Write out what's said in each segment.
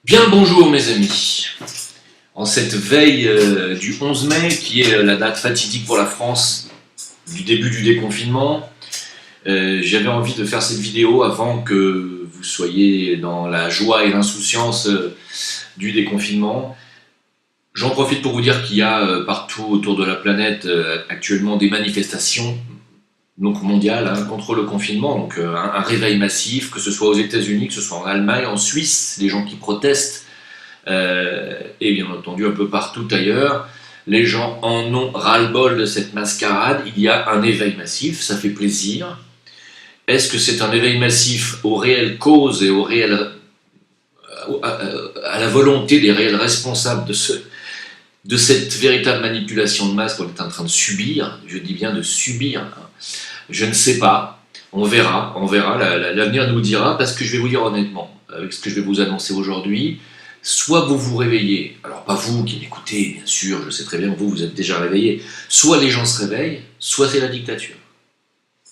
Bien bonjour mes amis, en cette veille du 11 mai qui est la date fatidique pour la France du début du déconfinement, j'avais envie de faire cette vidéo avant que vous soyez dans la joie et l'insouciance du déconfinement. J'en profite pour vous dire qu'il y a partout autour de la planète actuellement des manifestations donc mondiales contre le confinement, donc un réveil massif, que ce soit aux États-Unis, que ce soit en Allemagne, en Suisse, des gens qui protestent, et bien entendu un peu partout ailleurs. Les gens en ont ras-le-bol de cette mascarade, il y a un éveil massif, ça fait plaisir. Est-ce que c'est un éveil massif aux réelles causes et aux réelles, à la volonté des réels responsables de cette véritable manipulation de masse qu'on est en train de subir? Je dis bien de subir. Je ne sais pas, on verra, l'avenir nous dira, parce que je vais vous dire honnêtement, avec ce que je vais vous annoncer aujourd'hui, soit vous vous réveillez, alors pas vous qui m'écoutez, bien sûr, je sais très bien que vous êtes déjà réveillés, soit les gens se réveillent, soit c'est la dictature.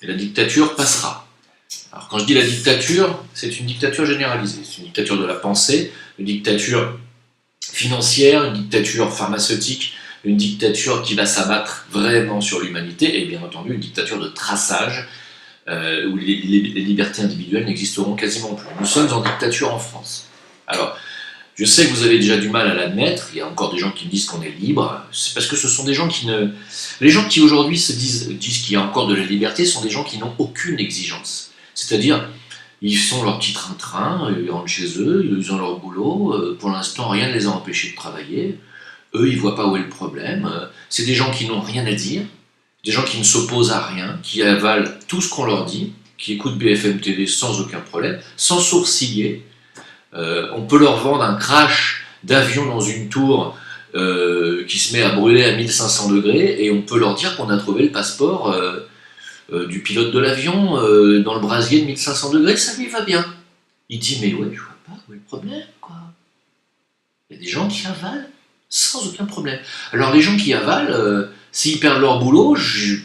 Et la dictature passera. Alors quand je dis la dictature, c'est une dictature généralisée, c'est une dictature de la pensée, une dictature financière, une dictature pharmaceutique, une dictature qui va s'abattre vraiment sur l'humanité, et bien entendu une dictature de traçage, où les libertés individuelles n'existeront quasiment plus. Nous sommes en dictature en France. Alors, je sais que vous avez déjà du mal à l'admettre, il y a encore des gens qui me disent qu'on est libre, c'est parce que ce sont des gens qui ne... Les gens qui aujourd'hui disent qu'il y a encore de la liberté sont des gens qui n'ont aucune exigence. C'est-à-dire, ils font leur petit train-train, ils rentrent chez eux, ils ont leur boulot, pour l'instant rien ne les a empêchés de travailler, eux ils ne voient pas où est le problème, c'est des gens qui n'ont rien à dire, des gens qui ne s'opposent à rien, qui avalent tout ce qu'on leur dit, qui écoutent BFM TV sans aucun problème, sans sourciller. On peut leur vendre un crash d'avion dans une tour qui se met à brûler à 1500 degrés, et on peut leur dire qu'on a trouvé le passeport du pilote de l'avion dans le brasier de 1500 degrés, ça lui va bien. Il dit mais ouais, je vois pas où est le problème, quoi. Il y a des gens qui avalent sans aucun problème. Alors les gens qui avalent, s'ils perdent leur boulot, je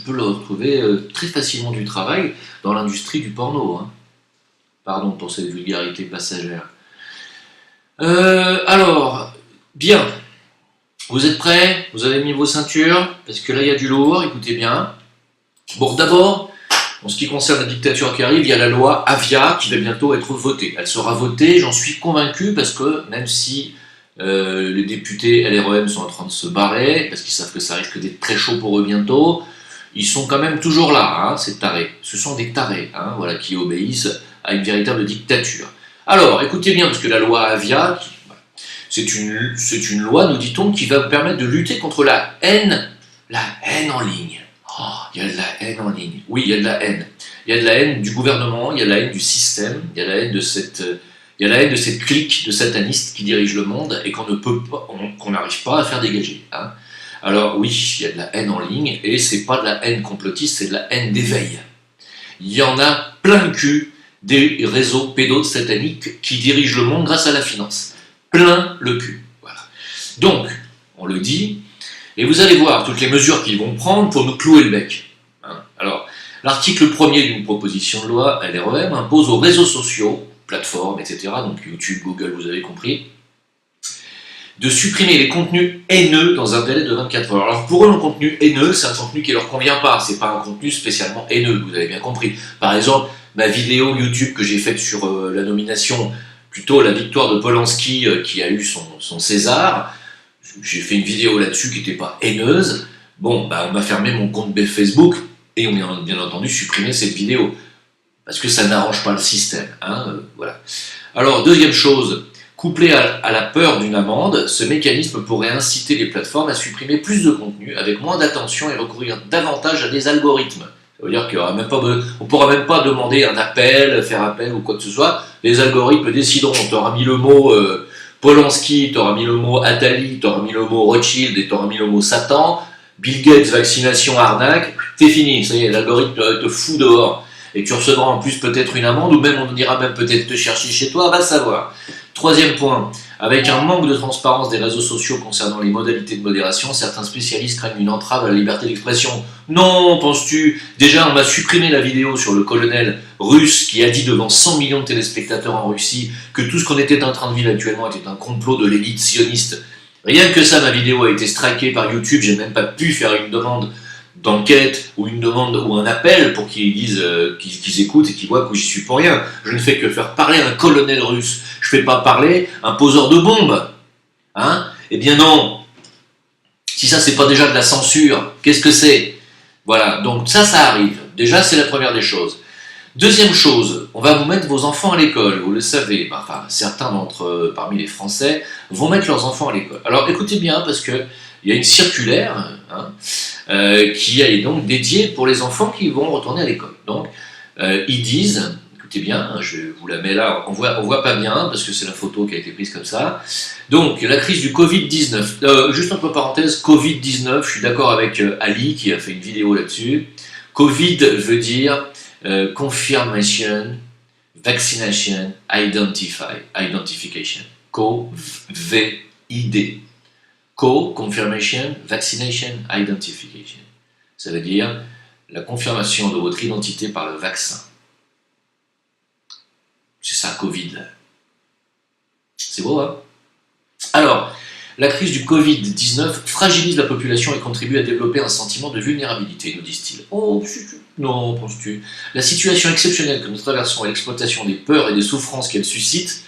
peux leur trouver très facilement du travail dans l'industrie du porno. Pardon pour cette vulgarité passagère. Alors, bien. Vous êtes prêts? Vous avez mis vos ceintures? Parce que là, il y a du lourd, écoutez bien. Bon, d'abord, en ce qui concerne la dictature qui arrive, il y a la loi Avia qui va bientôt être votée. Elle sera votée, j'en suis convaincu, parce que même si les députés LREM sont en train de se barrer, parce qu'ils savent que ça risque d'être très chaud pour eux bientôt, ils sont quand même toujours là, ces tarés. Ce sont des tarés, voilà, qui obéissent à une véritable dictature. Alors, écoutez bien, parce que la loi Avia, c'est une loi, nous dit-on, qui va vous permettre de lutter contre la haine en ligne. Oh, il y a de la haine en ligne. Oui, il y a de la haine. Il y a de la haine du gouvernement, il y a de la haine du système, il y a de la haine de cette clique de satanistes qui dirige le monde et qu'on n'arrive pas à faire dégager. Alors oui, il y a de la haine en ligne, et c'est pas de la haine complotiste, c'est de la haine d'éveil. Il y en a plein le cul des réseaux pédos sataniques qui dirigent le monde grâce à la finance. Plein le cul. Voilà. Donc, on le dit, et vous allez voir toutes les mesures qu'ils vont prendre pour nous clouer le bec. Alors, l'article 1er d'une proposition de loi LREM impose aux réseaux sociaux, plateformes, etc., donc YouTube, Google, vous avez compris, de supprimer les contenus haineux dans un délai de 24 heures. Alors pour eux, le contenu haineux, c'est un contenu qui leur convient pas, c'est pas un contenu spécialement haineux, vous avez bien compris. Par exemple, ma vidéo YouTube que j'ai faite sur la nomination, plutôt la victoire de Polanski qui a eu son César, j'ai fait une vidéo là-dessus qui n'était pas haineuse. Bon, on m'a fermé mon compte Facebook et on a bien entendu supprimé cette vidéo, parce que ça n'arrange pas le système. Voilà. Alors, deuxième chose, couplé à la peur d'une amende, ce mécanisme pourrait inciter les plateformes à supprimer plus de contenu avec moins d'attention et recourir davantage à des algorithmes. Ça veut dire qu'on ne pourra même pas demander un appel, faire appel ou quoi que ce soit. Les algorithmes décideront. Tu auras mis le mot Polanski, tu auras mis le mot Attali, tu auras mis le mot Rothschild et tu auras mis le mot Satan. Bill Gates, vaccination, arnaque. C'est fini, ça y est, l'algorithme te fout dehors. Et tu recevras en plus peut-être une amende, ou même on ira même peut-être te chercher chez toi, va savoir. Troisième point, Avec un manque de transparence des réseaux sociaux concernant les modalités de modération, certains spécialistes craignent une entrave à la liberté d'expression. Non, penses-tu? Déjà, on m'a supprimé la vidéo sur le colonel russe qui a dit devant 100 millions de téléspectateurs en Russie que tout ce qu'on était en train de vivre actuellement était un complot de l'élite sioniste. Rien que ça, ma vidéo a été strikée par YouTube, j'ai même pas pu faire une demande d'enquête ou une demande ou un appel pour qu'ils disent qu'ils écoutent et qu'ils voient que j'y suis pour rien. Je ne fais que faire parler un colonel russe. Je fais pas parler un poseur de bombes. Hein? Eh bien non. Si ça c'est pas déjà de la censure, qu'est-ce que c'est? Voilà, donc ça arrive. Déjà c'est la première des choses. Deuxième chose, on va vous mettre vos enfants à l'école, vous le savez, enfin certains parmi les Français vont mettre leurs enfants à l'école. Alors écoutez bien parce que il y a une circulaire qui est donc dédiée pour les enfants qui vont retourner à l'école. Donc ils disent, écoutez bien, je vous la mets là, on voit pas bien parce que c'est la photo qui a été prise comme ça. Donc la crise du Covid-19, juste entre parenthèses, Covid-19, je suis d'accord avec Ali qui a fait une vidéo là-dessus. Covid veut dire confirmation, vaccination, identification. COVID. Confirmation, vaccination, identification. Ça veut dire la confirmation de votre identité par le vaccin. C'est ça, Covid. C'est beau, hein? Alors, la crise du Covid-19 fragilise la population et contribue à développer un sentiment de vulnérabilité, nous disent-ils. Oh, non, penses-tu? La situation exceptionnelle que nous traversons et l'exploitation des peurs et des souffrances qu'elle suscite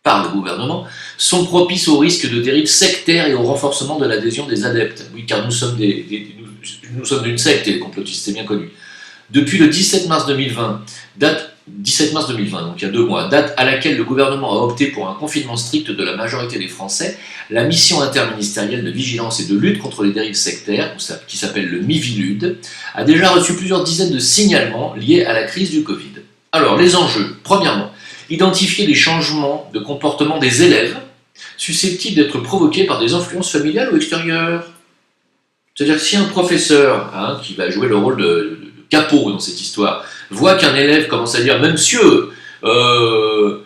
par le gouvernement sont propices au risque de dérive sectaire et au renforcement de l'adhésion des adeptes. Oui, car nous sommes d'une secte, et les complotistes, c'est bien connu. Depuis le 17 mars 2020, donc il y a 2 mois, date à laquelle le gouvernement a opté pour un confinement strict de la majorité des Français, la mission interministérielle de vigilance et de lutte contre les dérives sectaires, qui s'appelle le MIVILUD, a déjà reçu plusieurs dizaines de signalements liés à la crise du Covid. Alors, les enjeux, premièrement, identifier les changements de comportement des élèves susceptibles d'être provoqués par des influences familiales ou extérieures. C'est-à-dire que si un professeur, qui va jouer le rôle de capot dans cette histoire, voit qu'un élève commence à dire « Mais monsieur, le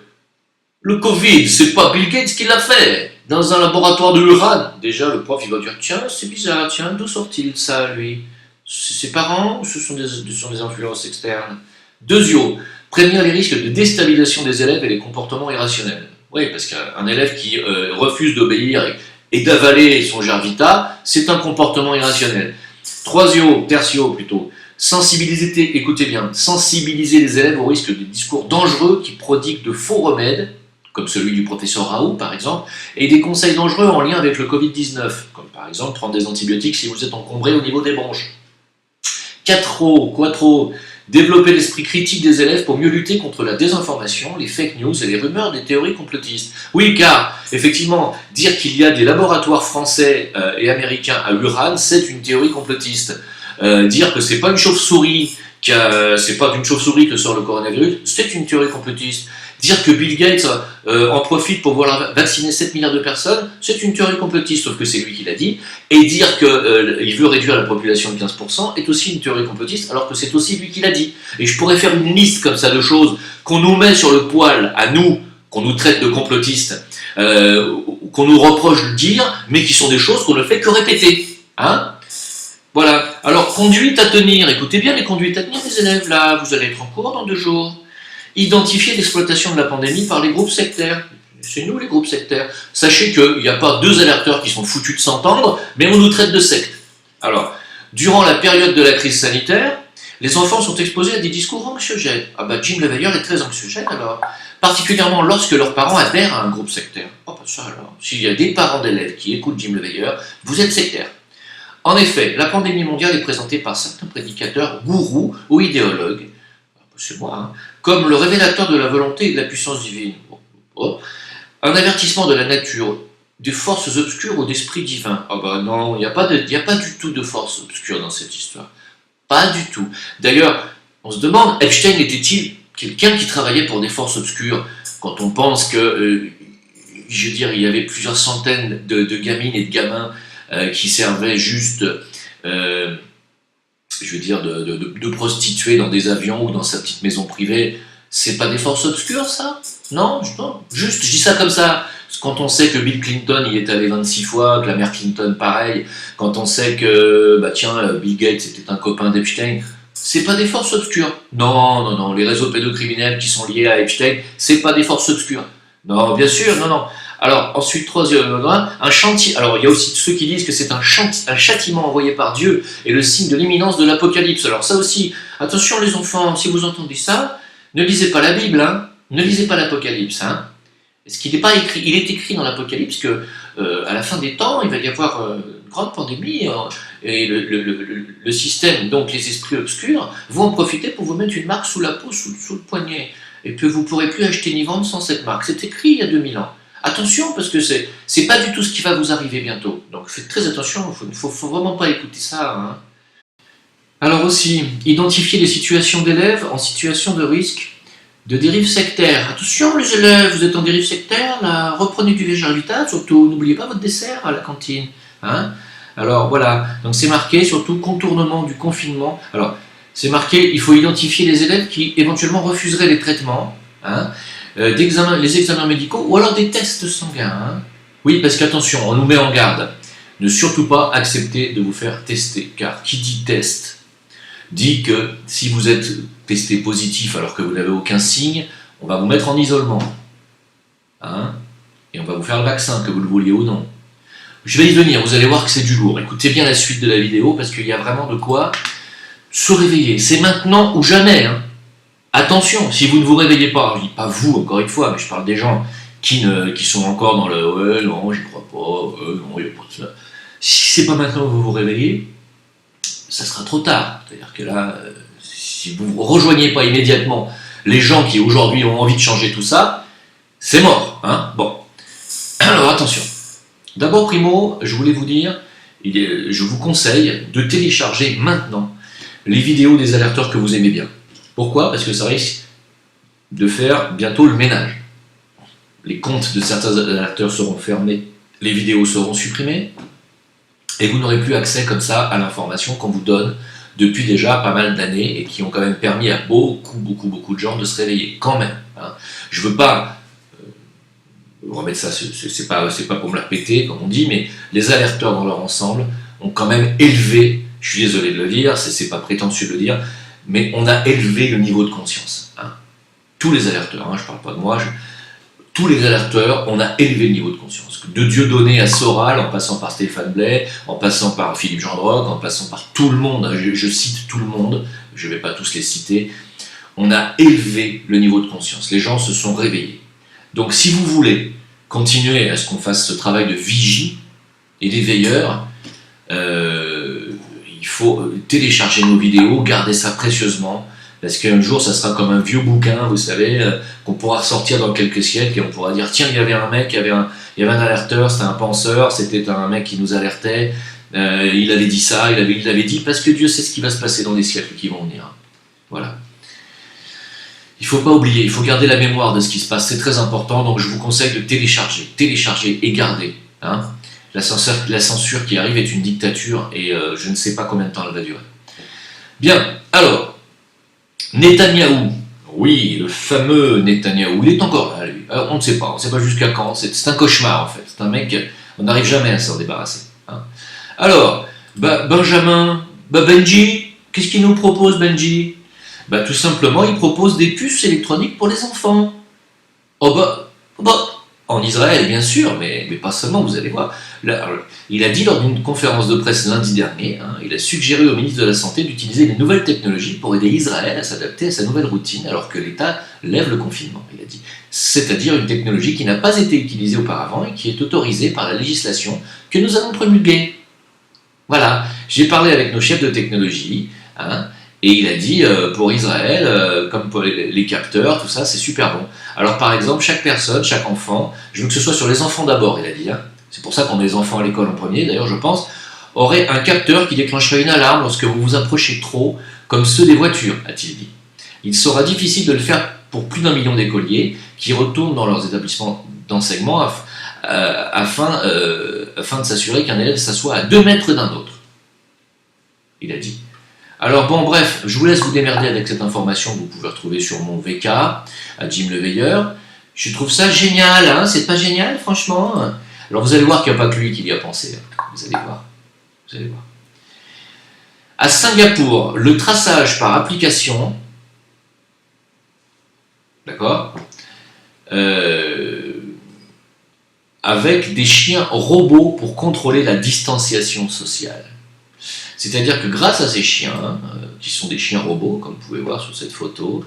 Covid, c'est pas Bill Gates qui l'a fait dans un laboratoire de Wuhan », déjà le prof il va dire « Tiens, c'est bizarre, tiens, d'où sort-il ça, lui? C'est ses parents ou ce sont des influences externes ?» Deuxièmement, prévenir les risques de déstabilisation des élèves et les comportements irrationnels. Oui, parce qu'un élève qui refuse d'obéir et d'avaler son Jarvita, c'est un comportement irrationnel. Tertio, écoutez bien, sensibiliser les élèves au risque de discours dangereux qui prodiguent de faux remèdes, comme celui du professeur Raoult par exemple, et des conseils dangereux en lien avec le Covid-19, comme par exemple prendre des antibiotiques si vous êtes encombré au niveau des bronches. Quattro, développer l'esprit critique des élèves pour mieux lutter contre la désinformation, les fake news et les rumeurs des théories complotistes. Oui, car, effectivement, dire qu'il y a des laboratoires français et américains à Wuhan, c'est une théorie complotiste. Dire que c'est pas une chauve-souris, c'est pas d'une chauve-souris que sort le coronavirus, c'est une théorie complotiste. Dire que Bill Gates en profite pour vouloir vacciner 7 milliards de personnes, c'est une théorie complotiste, sauf que c'est lui qui l'a dit. Et dire qu'il veut réduire la population de 15% est aussi une théorie complotiste, alors que c'est aussi lui qui l'a dit. Et je pourrais faire une liste comme ça de choses qu'on nous met sur le poil, à nous, qu'on nous traite de complotistes, qu'on nous reproche de dire, mais qui sont des choses qu'on ne fait que répéter. Hein? Voilà. Alors, conduite à tenir. Écoutez bien les conduites à tenir, les élèves, là. Vous allez être en cours dans 2 jours. Identifier l'exploitation de la pandémie par les groupes sectaires. C'est nous, les groupes sectaires. Sachez qu'il n'y a pas 2 alerteurs qui sont foutus de s'entendre, mais on nous traite de secte. Alors, durant la période de la crise sanitaire, les enfants sont exposés à des discours anxiogènes. Ah bah, Jim LeVeilleur est très anxiogène, alors. Particulièrement lorsque leurs parents adhèrent à un groupe sectaire. Oh, bah ça alors. S'il y a des parents d'élèves qui écoutent Jim LeVeilleur, vous êtes sectaire. En effet, la pandémie mondiale est présentée par certains prédicateurs, gourous ou idéologues, c'est moi, comme le révélateur de la volonté et de la puissance divine. Un avertissement de la nature, des forces obscures ou d'esprits divins. Ah bah non, il n'y a pas du tout de forces obscures dans cette histoire. Pas du tout. D'ailleurs, on se demande, Epstein était-il quelqu'un qui travaillait pour des forces obscures? Quand on pense que, il y avait plusieurs centaines de gamines et de gamins qui servaient juste, de prostituées dans des avions ou dans sa petite maison privée, c'est pas des forces obscures, ça? Non, juste, je dis ça comme ça. Quand on sait que Bill Clinton il est allé 26 fois, que la mère Clinton pareil, quand on sait que bah tiens Bill Gates était un copain d'Epstein, c'est pas des forces obscures. Non, non, non, les réseaux pédocriminels qui sont liés à Epstein, c'est pas des forces obscures. Non, bien sûr, non, non. Alors ensuite, troisième, un chantier. Alors il y a aussi ceux qui disent que c'est un châtiment envoyé par Dieu et le signe de l'imminence de l'Apocalypse. Alors ça aussi, attention les enfants, si vous entendez ça, ne lisez pas la Bible, hein, ne lisez pas l'Apocalypse, hein. Parce qu'il n'est pas écrit, il est écrit dans l'Apocalypse que à la fin des temps, il va y avoir une grande pandémie et le système, donc les esprits obscurs, vont en profiter pour vous mettre une marque sous la peau, sous le poignet, et que vous ne pourrez plus acheter ni vendre sans cette marque. C'est écrit il y a 2000 ans. Attention, parce que c'est pas du tout ce qui va vous arriver bientôt. Donc faites très attention, il ne faut vraiment pas écouter ça. Hein. Alors aussi, identifier les situations d'élèves en situation de risque de dérive sectaire. Attention les élèves, vous êtes en dérive sectaire, là, reprenez du végétal, surtout n'oubliez pas votre dessert à la cantine. Hein. Alors voilà, donc c'est marqué surtout contournement du confinement. Alors c'est marqué, il faut identifier les élèves qui éventuellement refuseraient les traitements, hein, les examens médicaux ou alors des tests sanguins. Hein. Oui, parce qu'attention, on nous met en garde. Ne surtout pas accepter de vous faire tester, car qui dit test dit que si vous êtes testé positif alors que vous n'avez aucun signe, on va vous mettre en isolement. Hein, et on va vous faire le vaccin, que vous le vouliez ou non. Je vais y venir, vous allez voir que c'est du lourd. Écoutez bien la suite de la vidéo parce qu'il y a vraiment de quoi se réveiller. C'est maintenant ou jamais. Hein. Attention, si vous ne vous réveillez pas, je dis pas vous encore une fois, mais je parle des gens qui sont encore dans le ouais, non, j'y crois pas, non, il n'y a pas de ça. Si c'est pas maintenant que vous vous réveillez, ça sera trop tard. C'est-à-dire que là, si vous ne rejoignez pas immédiatement les gens qui aujourd'hui ont envie de changer tout ça, c'est mort. Hein. Bon, alors attention. D'abord, primo, je voulais vous dire, je vous conseille de télécharger maintenant les vidéos des alerteurs que vous aimez bien. Pourquoi ? Parce que ça risque de faire bientôt le ménage. Les comptes de certains alerteurs seront fermés, les vidéos seront supprimées, et vous n'aurez plus accès comme ça à l'information qu'on vous donne depuis déjà pas mal d'années et qui ont quand même permis à beaucoup de gens de se réveiller, quand même. Hein. Je veux pas remettre ça, c'est pas pour me la péter, comme on dit, mais les alerteurs dans leur ensemble ont quand même élevé, je suis désolé de le dire, c'est pas prétentieux de le dire, mais on a élevé le niveau de conscience. Hein. Tous les alerteurs, hein, je parle pas de moi, tous les alerteurs, on a élevé le niveau de conscience. De Dieudonné à Soral, en passant par Stéphane Blais, en passant par Philippe Gendroc, en passant par tout le monde, je cite tout le monde, je ne vais pas tous les citer, on a élevé le niveau de conscience. Les gens se sont réveillés. Donc si vous voulez continuer à ce qu'on fasse ce travail de vigie et d'éveilleur, il faut télécharger nos vidéos, garder ça précieusement, parce qu'un jour ça sera comme un vieux bouquin, vous savez, qu'on pourra ressortir dans quelques siècles et on pourra dire tiens, il y avait un mec, il y avait un alerteur, c'était un penseur, c'était un mec qui nous alertait, il avait dit ça, il l'avait dit, parce que Dieu sait ce qui va se passer dans les siècles qui vont venir. Voilà. Il ne faut pas oublier, il faut garder la mémoire de ce qui se passe, c'est très important, donc je vous conseille de télécharger et garder. Hein. La censure qui arrive est une dictature et je ne sais pas combien de temps elle va durer. Bien, alors, Netanyahou, oui, le fameux Netanyahou, il est encore là, lui. On ne sait pas jusqu'à quand, c'est un cauchemar en fait, c'est un mec, on n'arrive jamais à s'en débarrasser. Hein. Alors, Benji, qu'est-ce qu'il nous propose Benji ? Tout simplement, il propose des puces électroniques pour les enfants. En Israël, bien sûr, mais pas seulement, vous allez voir. Là, il a dit lors d'une conférence de presse lundi dernier, hein, il a suggéré au ministre de la Santé d'utiliser les nouvelles technologies pour aider Israël à s'adapter à sa nouvelle routine alors que l'État lève le confinement, il a dit. C'est-à-dire une technologie qui n'a pas été utilisée auparavant et qui est autorisée par la législation que nous avons promulguée. Voilà, j'ai parlé avec nos chefs de technologie, hein, et il a dit, pour Israël, comme pour les capteurs, tout ça, c'est super bon. Alors par exemple, chaque personne, chaque enfant, je veux que ce soit sur les enfants d'abord, il a dit, hein, c'est pour ça qu'on met les enfants à l'école en premier, d'ailleurs je pense, aurait un capteur qui déclencherait une alarme lorsque vous vous approchez trop, comme ceux des voitures, a-t-il dit. Il sera difficile de le faire pour plus d'1 million d'écoliers qui retournent dans leurs établissements d'enseignement afin de s'assurer qu'un élève s'assoit à 2 mètres d'un autre. Il a dit. Alors bon, bref, je vous laisse vous démerder avec cette information que vous pouvez retrouver sur mon VK, à Jim le Veilleur. Je trouve ça génial, hein, c'est pas génial, franchement. Alors vous allez voir qu'il n'y a pas que lui qui y a pensé. Hein. Vous allez voir. Vous allez voir. À Singapour, le traçage par application, d'accord, avec des chiens robots pour contrôler la distanciation sociale. C'est-à-dire que grâce à ces chiens, qui sont des chiens robots, comme vous pouvez voir sur cette photo,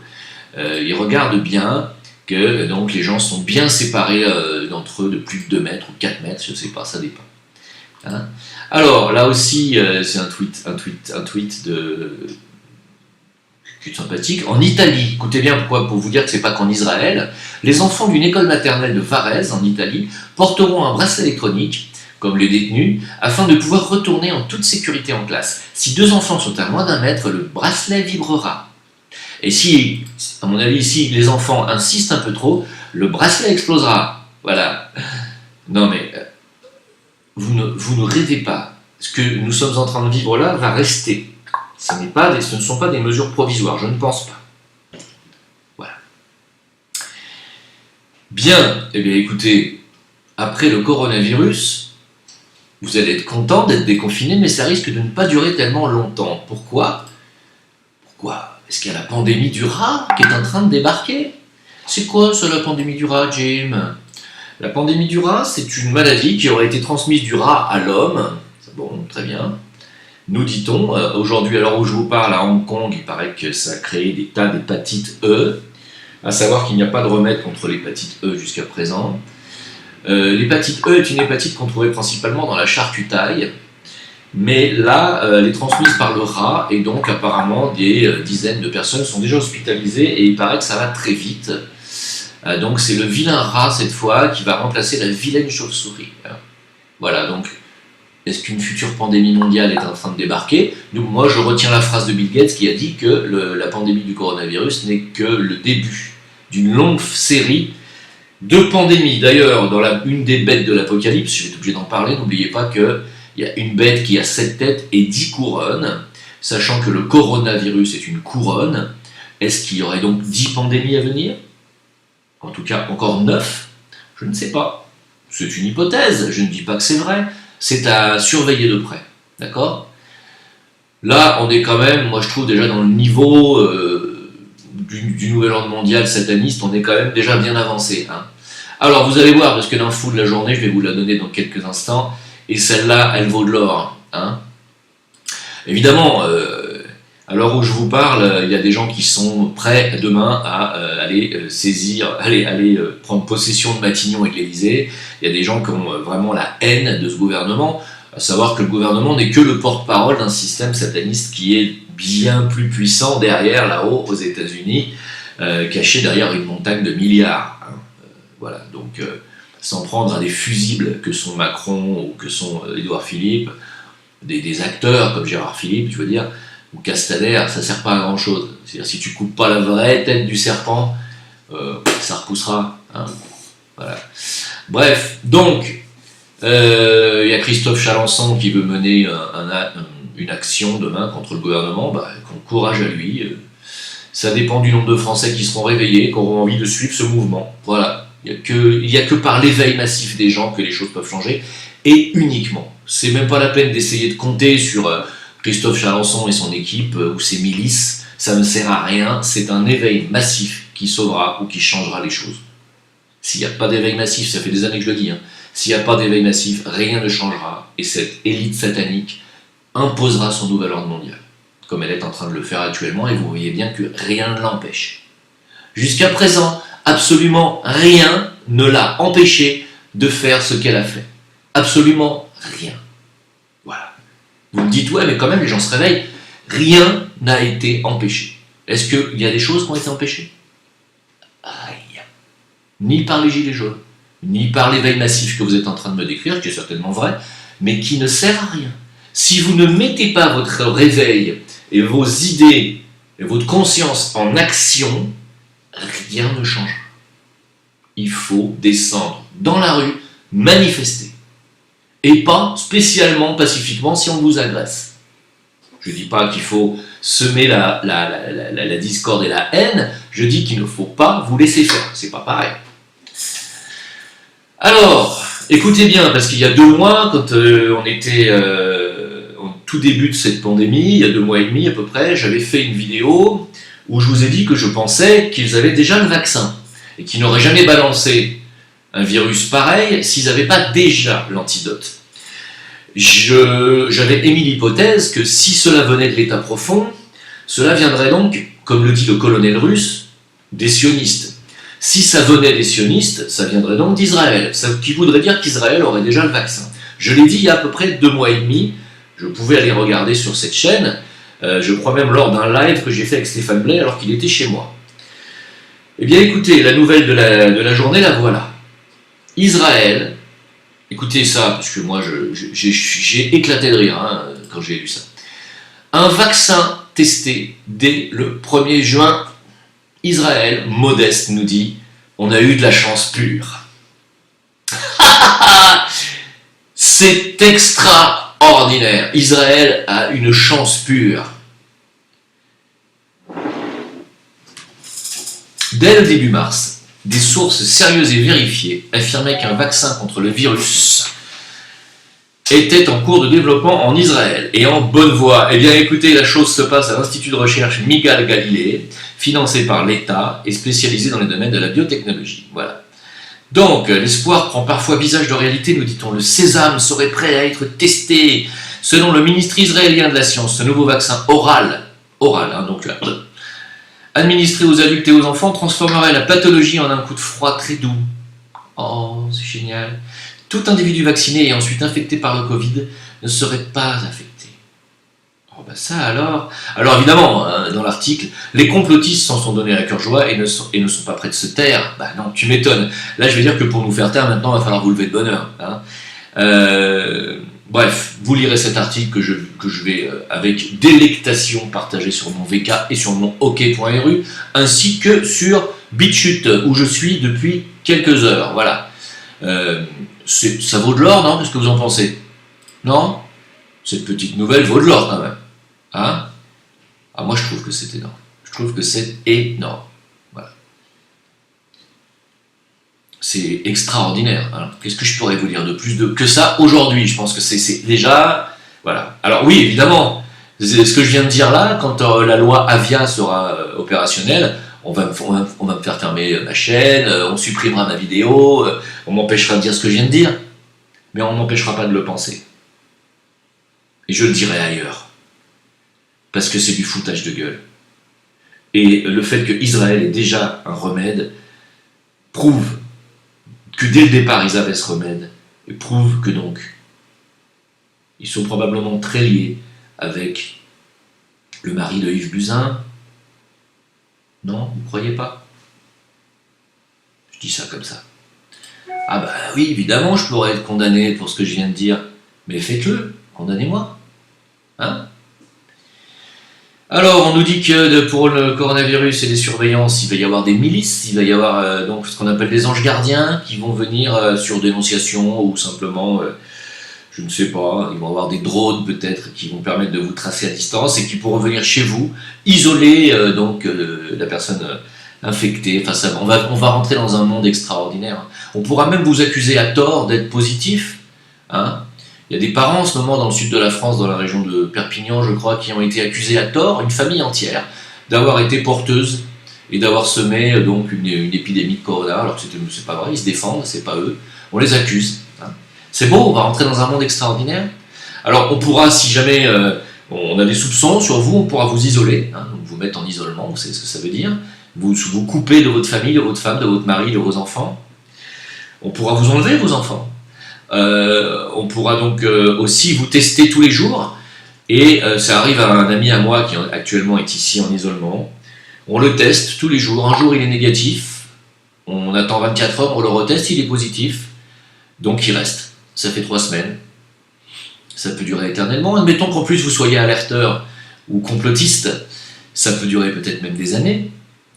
ils regardent bien que donc, les gens sont bien séparés d'entre eux de plus de 2 mètres ou 4 mètres, je ne sais pas, ça dépend. Hein. Alors, là aussi, c'est un tweet qui est sympathique. En Italie, écoutez bien pourquoi, pour vous dire que c'est pas qu'en Israël, les enfants d'une école maternelle de Varese, en Italie, porteront un bracelet électronique, comme les détenus, afin de pouvoir retourner en toute sécurité en classe. Si 2 enfants sont à moins d'1 mètre, le bracelet vibrera. Et si, à mon avis, si les enfants insistent un peu trop, le bracelet explosera. Voilà. Non mais, vous ne rêvez pas. Ce que nous sommes en train de vivre là va rester. Ce ne sont pas des mesures provisoires, je ne pense pas. Voilà. Bien, eh bien écoutez, après le coronavirus, vous allez être content d'être déconfiné, mais ça risque de ne pas durer tellement longtemps. Pourquoi ? Est-ce qu'il y a la pandémie du rat qui est en train de débarquer ? C'est quoi ça, la pandémie du rat, Jim ? La pandémie du rat, c'est une maladie qui aurait été transmise du rat à l'homme. Bon, très bien. Nous dit-on, aujourd'hui, à l'heure où je vous parle, à Hong Kong, il paraît que ça a créé des tas d'hépatite E, à savoir qu'il n'y a pas de remède contre l'hépatite E jusqu'à présent. L'hépatite E est une hépatite qu'on trouvait principalement dans la charcutaille, mais là, elle est transmise par le rat, et donc apparemment des dizaines de personnes sont déjà hospitalisées, et il paraît que ça va très vite. Donc c'est le vilain rat, cette fois, qui va remplacer la vilaine chauve-souris. Voilà, donc, est-ce qu'une future pandémie mondiale est en train de débarquer ? Donc moi, je retiens la phrase de Bill Gates qui a dit que la pandémie du coronavirus n'est que le début d'une longue série de pandémies. D'ailleurs, dans une des bêtes de l'Apocalypse, je vais être obligé d'en parler, n'oubliez pas qu'il y a une bête qui a 7 têtes et 10 couronnes, sachant que le coronavirus est une couronne. Est-ce qu'il y aurait donc 10 pandémies à venir ? En tout cas, encore 9 ? Je ne sais pas. C'est une hypothèse, je ne dis pas que c'est vrai. C'est à surveiller de près, d'accord ? Là, on est quand même, moi je trouve déjà dans le niveau du nouvel ordre mondial sataniste, on est quand même déjà bien avancé. Hein. Alors vous allez voir, parce que l'info de la journée, je vais vous la donner dans quelques instants, et celle-là, elle vaut de l'or. Hein. Évidemment, à l'heure où je vous parle, il y a des gens qui sont prêts demain à aller prendre possession de Matignon et de l'Élysée. Il y a des gens qui ont vraiment la haine de ce gouvernement, à savoir que le gouvernement n'est que le porte-parole d'un système sataniste qui est bien plus puissant derrière, là-haut, aux États-Unis, caché derrière une montagne de milliards. Hein. Voilà, donc s'en prendre à des fusibles que sont Macron ou que sont Édouard Philippe, des acteurs comme Gérard Philippe, je veux dire, ou Castaner, ça sert pas à grand chose. C'est-à-dire si tu coupes pas la vraie tête du serpent, ça repoussera. Hein. Voilà. Bref, donc il y a Christophe Chalencon qui veut mener une action demain contre le gouvernement. Courage à lui. Ça dépend du nombre de Français qui seront réveillés, qui auront envie de suivre ce mouvement. Voilà. Il n'y a que par l'éveil massif des gens que les choses peuvent changer, et uniquement. C'est même pas la peine d'essayer de compter sur Christophe Chalencon et son équipe ou ses milices, ça ne sert à rien, c'est un éveil massif qui sauvera ou qui changera les choses. S'il n'y a pas d'éveil massif, ça fait des années que je le dis, hein, s'il n'y a pas d'éveil massif, rien ne changera, et cette élite satanique imposera son nouvel ordre mondial, comme elle est en train de le faire actuellement, et vous voyez bien que rien ne l'empêche. Jusqu'à présent, absolument rien ne l'a empêché de faire ce qu'elle a fait. Absolument rien. Voilà. Vous me dites, ouais, mais quand même, les gens se réveillent. Rien n'a été empêché. Est-ce qu'il y a des choses qui ont été empêchées ? Rien. Ni par les gilets jaunes, ni par l'éveil massif que vous êtes en train de me décrire, qui est certainement vrai, mais qui ne sert à rien. Si vous ne mettez pas votre réveil et vos idées et votre conscience en action, rien ne changera. Il faut descendre dans la rue, manifester. Et pas spécialement pacifiquement si on vous agresse. Je ne dis pas qu'il faut semer la discorde et la haine, je dis qu'il ne faut pas vous laisser faire. C'est pas pareil. Alors, écoutez bien, parce qu'il y a 2 mois, quand on était au tout début de cette pandémie, il y a 2 mois et demi à peu près, j'avais fait une vidéo où je vous ai dit que je pensais qu'ils avaient déjà le vaccin et qu'ils n'auraient jamais balancé un virus pareil s'ils n'avaient pas déjà l'antidote. J'avais émis l'hypothèse que si cela venait de l'État profond, cela viendrait donc, comme le dit le colonel russe, des sionistes. Si ça venait des sionistes, ça viendrait donc d'Israël, ce qui voudrait dire qu'Israël aurait déjà le vaccin. Je l'ai dit il y a à peu près 2 mois et demi, je pouvais aller regarder sur cette chaîne, je crois même lors d'un live que j'ai fait avec Stéphane Blais alors qu'il était chez moi. Eh bien écoutez, la nouvelle de la journée, la voilà. Israël, écoutez ça, parce que moi j'ai éclaté de rire quand j'ai lu ça. Un vaccin testé dès le 1er juin. Israël, modeste, nous dit, on a eu de la chance pure. C'est extraordinaire. Israël a une chance pure. Dès le début mars, des sources sérieuses et vérifiées affirmaient qu'un vaccin contre le virus était en cours de développement en Israël et en bonne voie. Eh bien écoutez, la chose se passe à l'Institut de recherche Migal Galilée, financé par l'État et spécialisé dans les domaines de la biotechnologie. Voilà. Donc, l'espoir prend parfois visage de réalité, nous dit-on. Le sésame serait prêt à être testé. Selon le ministre israélien de la Science, ce nouveau vaccin oral, administré aux adultes et aux enfants, transformerait la pathologie en un coup de froid très doux. Oh, c'est génial. Tout individu vacciné et ensuite infecté par le Covid ne serait pas affecté. Oh ben ça alors. Alors évidemment, dans l'article, les complotistes s'en sont donnés à cœur joie et ne sont pas prêts de se taire. Bah non, tu m'étonnes. Là je vais dire que pour nous faire taire, maintenant il va falloir vous lever de bonne heure. Bref, vous lirez cet article que je vais avec délectation partager sur mon VK et sur mon ok.ru, ainsi que sur BitChute, où je suis depuis quelques heures. Voilà. Ça vaut de l'or, non? Qu'est-ce que vous en pensez? Non? Cette petite nouvelle vaut de l'or quand même. Hein? Ah, moi je trouve que c'est énorme. Je trouve que c'est énorme. Voilà. C'est extraordinaire. Hein. Qu'est-ce que je pourrais vous dire de plus que ça aujourd'hui? Je pense que c'est déjà... Voilà. Alors oui, évidemment, ce que je viens de dire là, quand la loi Avia sera opérationnelle, on va me faire fermer ma chaîne, on supprimera ma vidéo, on m'empêchera de dire ce que je viens de dire, mais on m'empêchera pas de le penser. Et je le dirai ailleurs. Parce que c'est du foutage de gueule. Et le fait que Israël ait déjà un remède prouve que dès le départ ils avaient ce remède, et prouve que donc ils sont probablement très liés avec le mari de Yves Buzyn. Non, vous ne croyez pas? Je dis ça comme ça. Ah bah oui, évidemment, je pourrais être condamné pour ce que je viens de dire, mais faites-le, condamnez-moi. Hein? Alors, on nous dit que pour le coronavirus et les surveillances, il va y avoir des milices, il va y avoir donc ce qu'on appelle des anges gardiens qui vont venir sur dénonciation ou simplement, je ne sais pas, ils vont avoir des drones peut-être qui vont permettre de vous tracer à distance et qui pourront venir chez vous, isoler la personne infectée. Enfin, on va rentrer dans un monde extraordinaire. On pourra même vous accuser à tort d'être positif. Hein? Il y a des parents en ce moment dans le sud de la France, dans la région de Perpignan, je crois, qui ont été accusés à tort, une famille entière, d'avoir été porteuse et d'avoir semé donc une épidémie de corona. Alors c'est pas vrai, ils se défendent, c'est pas eux. On les accuse. Hein. C'est beau, on va rentrer dans un monde extraordinaire. Alors on pourra, si jamais on a des soupçons sur vous, on pourra vous isoler, hein, donc vous mettre en isolement, vous savez ce que ça veut dire. Vous couper de votre famille, de votre femme, de votre mari, de vos enfants. On pourra vous enlever vos enfants. On pourra donc aussi vous tester tous les jours. Et ça arrive à un ami à moi qui actuellement est ici en isolement. On le teste tous les jours. Un jour il est négatif. On attend 24 heures, on le reteste, il est positif. Donc il reste. Ça fait 3 semaines. Ça peut durer éternellement. Admettons qu'en plus vous soyez alerteur ou complotiste. Ça peut durer peut-être même des années.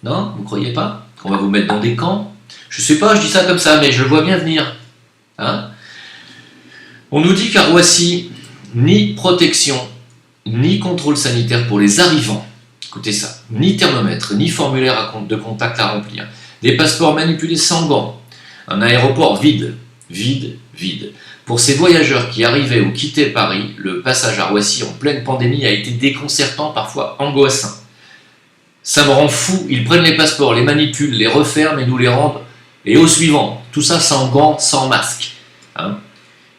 Non? Vous croyez pas? Qu'on va vous mettre dans des camps? Je sais pas, je dis ça comme ça, mais je le vois bien venir. Hein? On nous dit qu'à Roissy, ni protection, ni contrôle sanitaire pour les arrivants. Écoutez ça. Ni thermomètre, ni formulaire de contact à remplir. Des passeports manipulés sans gants. Un aéroport vide. vide, vide. Pour ces voyageurs qui arrivaient ou quittaient Paris, le passage à Roissy en pleine pandémie a été déconcertant, parfois angoissant. Ça me rend fou, ils prennent les passeports, les manipulent, les referment et nous les rendent. Et au suivant, tout ça sans gants, sans masque. Hein,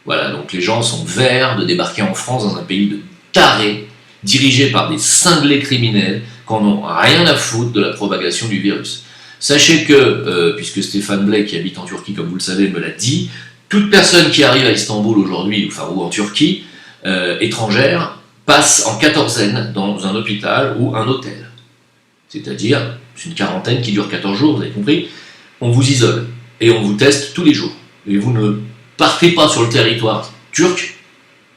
voilà, donc les gens sont verts de débarquer en France dans un pays de tarés, dirigé par des cinglés criminels qui n'en ont rien à foutre de la propagation du virus. Sachez que, puisque Stéphane Blay, qui habite en Turquie, comme vous le savez, me l'a dit, toute personne qui arrive à Istanbul aujourd'hui, ou en Turquie, étrangère, passe en quatorzaine dans un hôpital ou un hôtel. C'est-à-dire, c'est une quarantaine qui dure 14 jours, vous avez compris, on vous isole et on vous teste tous les jours. Et vous ne partez pas sur le territoire turc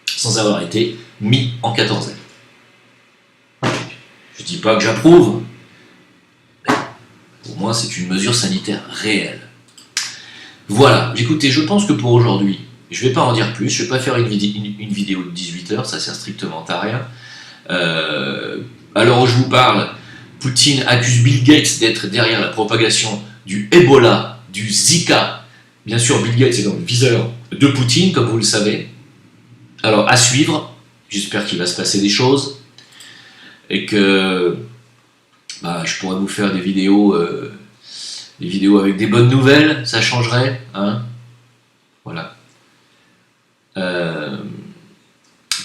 sans avoir été mis en quatorzaine. Je ne dis pas que j'approuve, mais pour moi c'est une mesure sanitaire réelle. Voilà, écoutez, je pense que pour aujourd'hui, je ne vais pas en dire plus, je ne vais pas faire une vidéo de 18 heures, ça sert strictement à rien. À l'heure où je vous parle, Poutine accuse Bill Gates d'être derrière la propagation du Ebola, du Zika. Bien sûr, Bill Gates est dans le viseur de Poutine, comme vous le savez. Alors, à suivre, j'espère qu'il va se passer des choses, et que je pourrais vous faire des vidéos avec des bonnes nouvelles, ça changerait, hein. Voilà.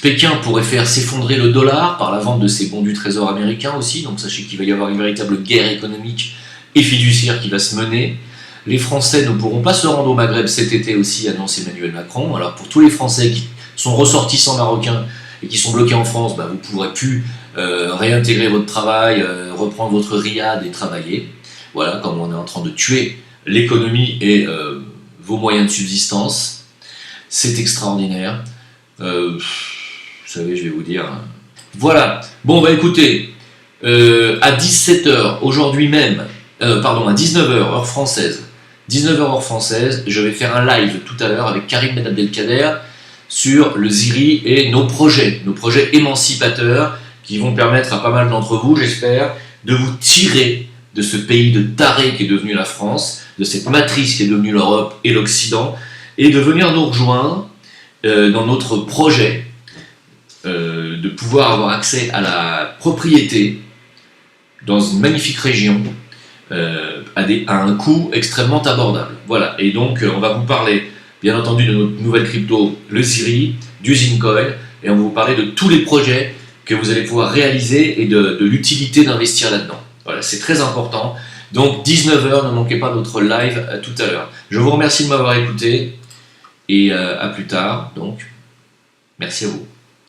Pékin pourrait faire s'effondrer le dollar par la vente de ses bons du trésor américain aussi, donc sachez qu'il va y avoir une véritable guerre économique et fiduciaire qui va se mener. Les Français ne pourront pas se rendre au Maghreb cet été aussi, annonce Emmanuel Macron. Alors pour tous les Français qui sont ressortissants marocains et qui sont bloqués en France, vous ne pourrez plus réintégrer votre travail, reprendre votre riad et travailler. Voilà, comme on est en train de tuer l'économie et vos moyens de subsistance. C'est extraordinaire. Vous savez, je vais vous dire. Voilà. Bon, écoutez, à 17h, aujourd'hui même, à 19h, heure française, 19h heure française, je vais faire un live tout à l'heure avec Karim Ben Abdelkader sur le ZIRI et nos projets émancipateurs qui vont permettre à pas mal d'entre vous, j'espère, de vous tirer de ce pays de taré qui est devenu la France, de cette matrice qui est devenue l'Europe et l'Occident, et de venir nous rejoindre dans notre projet de pouvoir avoir accès à la propriété dans une magnifique région à un coût extrêmement abordable. Voilà, et donc on va vous parler bien entendu de notre nouvelle crypto, le ZIRI, du Zincoin, et on va vous parler de tous les projets que vous allez pouvoir réaliser et de l'utilité d'investir là-dedans. Voilà, c'est très important. Donc 19h, ne manquez pas notre live tout à l'heure. Je vous remercie de m'avoir écouté et à plus tard. Donc, merci à vous.